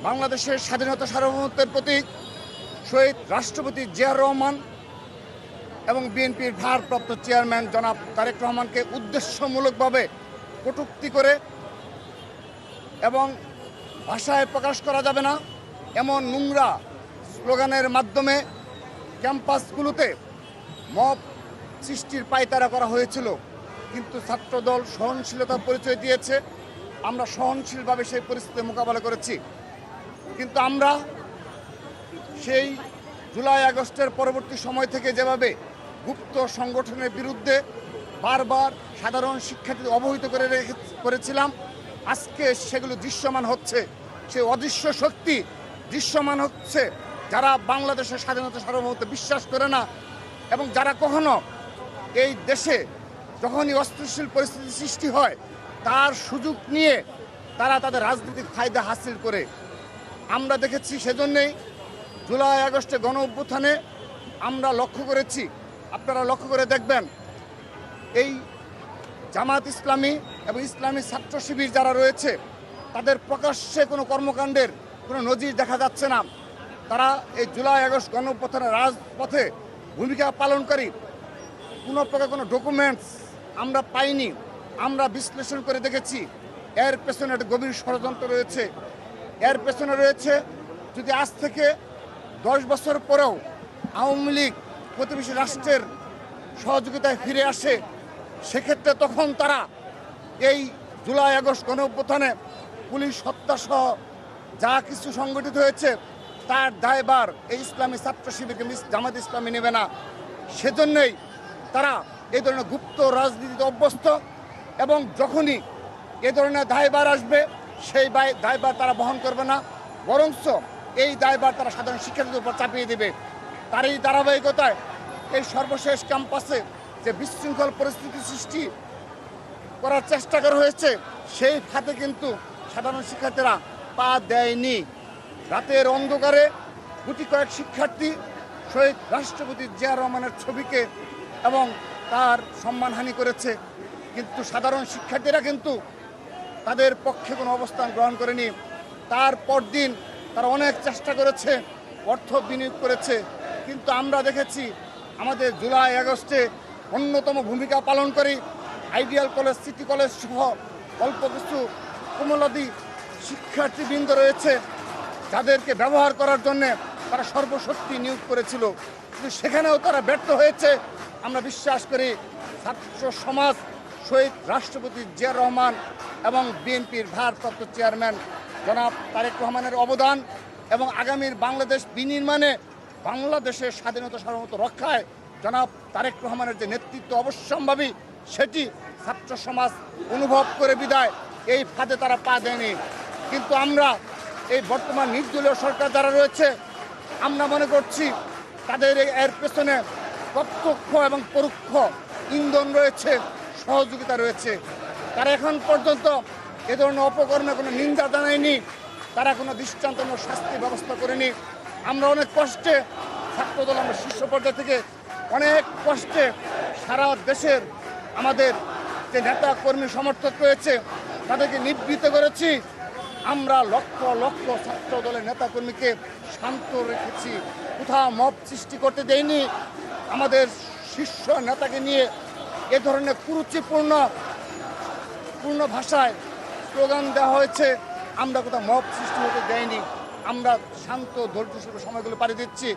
বাংলাদেশের স্বাধীনতা সার্বভৌমত্বের প্রতীক শহীদ রাষ্ট্রপতি জিয়াউর রহমান এবং বিএনপির ভারপ্রাপ্ত চেয়ারম্যান জনাব তারেক রহমানকে উদ্দেশ্যমূলকভাবে কটূক্তি করে এবং ভাষায় প্রকাশ করা যাবে না এমন নোংরা স্লোগানের মাধ্যমে ক্যাম্পাসগুলোতে মব সৃষ্টির পায়তারা করা হয়েছিল। কিন্তু ছাত্রদল সহনশীলতার পরিচয় দিয়েছে। আমরা সহনশীলভাবে সেই পরিস্থিতি মোকাবেলা করেছি। কিন্তু আমরা সেই জুলাই আগস্টের পরবর্তী সময় থেকে যেভাবে গুপ্ত সংগঠনের বিরুদ্ধে বারবার সাধারণ শিক্ষার্থীদের অবহিত করেছিলাম, আজকে সেগুলো দৃশ্যমান হচ্ছে। সেই অদৃশ্য শক্তি দৃশ্যমান হচ্ছে যারা বাংলাদেশের স্বাধীনতা সার্বভৌমত্বে বিশ্বাস করে না এবং যারা কখনো এই দেশে যখনই অস্থিতিশীল পরিস্থিতি সৃষ্টি হয় তার সুযোগ নিয়ে তারা তাদের রাজনৈতিক ফায়দা হাসিল করে। আমরা দেখেছি, সেজন্যই জুলাই আগস্টে গণ অভ্যুত্থানে আমরা লক্ষ্য করেছি, আপনারা লক্ষ্য করে দেখবেন, এই জামাত ইসলামী এবং ইসলামী ছাত্র শিবির যারা রয়েছে তাদের প্রকাশ্যে কোনো কর্মকাণ্ডের কোনো নজির দেখা যাচ্ছে না। তারা এই জুলাই আগস্ট গণ অভ্যুত্থানের রাজপথে ভূমিকা পালনকারী কোনো প্রকার কোনো ডকুমেন্টস আমরা পাইনি। আমরা বিশ্লেষণ করে দেখেছি এর পেছনে একটা গভীর ষড়যন্ত্র রয়েছে। এর পেছনে রয়েছে, যদি আজ থেকে 10 বছর পরেও আওয়ামী লীগ প্রতিবেশী রাষ্ট্রের সহযোগিতায় ফিরে আসে, সেক্ষেত্রে তখন তারা এই জুলাই আগস্ট গণ অভ্যুত্থানে পুলিশ হত্যাসহ যা কিছু সংগঠিত হয়েছে তার দায়ভার এই ইসলামী ছাত্র শিবিরকে জামাত ইসলামী নেবে না। সেজন্যই তারা এই ধরনের গুপ্ত রাজনীতিতে অভ্যস্ত এবং যখনই এ ধরনের দায়ভার আসবে সেই দায়ভার তারা বহন করবে না, বরঞ্চ এই দায়ভার তারা সাধারণ শিক্ষার্থীদের উপর চাপিয়ে দেবে। তার এই ধারাবাহিকতায় এই সর্বশেষ ক্যাম্পাসে যে বিশৃঙ্খল পরিস্থিতি সৃষ্টি করার চেষ্টা করা হয়েছে সেই খাতে কিন্তু সাধারণ শিক্ষার্থীরা পা দেয়নি। রাতের অন্ধকারে গুটি কয়েক শিক্ষার্থী শহীদ রাষ্ট্রপতি জিয়াউর রহমানের ছবিকে এবং তার সম্মানহানি করেছে, কিন্তু সাধারণ শিক্ষার্থীরা কিন্তু তাদের পক্ষে কোনো অবস্থান গ্রহণ করেনি। তার পরদিন তারা অনেক চেষ্টা করেছে, অর্থ বিনিয়োগ করেছে, কিন্তু আমরা দেখেছি আমাদের জুলাই আগস্টে অন্যতম ভূমিকা পালনকারী আইডিয়াল কলেজ, সিটি কলেজ সহ অল্প কিছু কোমলাদি শিক্ষার্থীবৃন্দ রয়েছে যাদেরকে ব্যবহার করার জন্যে তারা সর্বশক্তি নিয়োগ করেছিল, কিন্তু সেখানেও তারা ব্যর্থ হয়েছে। আমরা বিশ্বাস করি ছাত্র সমাজ শহীদ রাষ্ট্রপতি জিয়াউর রহমান এবং বিএনপির ভারপ্রাপ্ত চেয়ারম্যান জনাব তারেক রহমানের অবদান এবং আগামীর বাংলাদেশ বিনির্মাণে বাংলাদেশের স্বাধীনতা সার্বভৌমত্ব রক্ষায় জনাব তারেক রহমানের যে নেতৃত্ব অবশ্যম্ভাবী, সেটি ছাত্র সমাজ অনুভব করে বিদায় এই ফাঁদে তারা পা দেয়নি। কিন্তু আমরা এই বর্তমান নির্দলীয় সরকার যারা রয়েছে, আমরা মনে করছি তাদের এর পেছনে প্রত্যক্ষ এবং পরোক্ষ ইন্ধন রয়েছে, সহযোগিতা রয়েছে। তারা এখন পর্যন্ত এ ধরনের অপকর্মে কোনো নিন্দা জানায়নি, তারা কোনো দৃষ্টান্তমূলক শাস্তি ব্যবস্থা করেনি। আমরা অনেক কষ্টে ছাত্রদল, আমরা শীর্ষ পর্যায় থেকে অনেক কষ্টে সারা দেশের আমাদের যে নেতা কর্মী সমর্থক রয়েছে তাদেরকে নিবৃত্ত করেছি। আমরা লক্ষ লক্ষ ছাত্র দলের নেতাকর্মীকে শান্ত রেখেছি, কোথাও মব সৃষ্টি করতে দেয়নি। আমাদের শীর্ষ নেতাকে নিয়ে এ ধরনের কুরুচিপূর্ণ ভাষায় স্লোগান দেওয়া হয়েছে, আমরা কোথাও মব সৃষ্টি হতে দেয়নি। আমরা শান্ত ধৈর্যশীল সময়গুলো পাড়ি দিচ্ছি।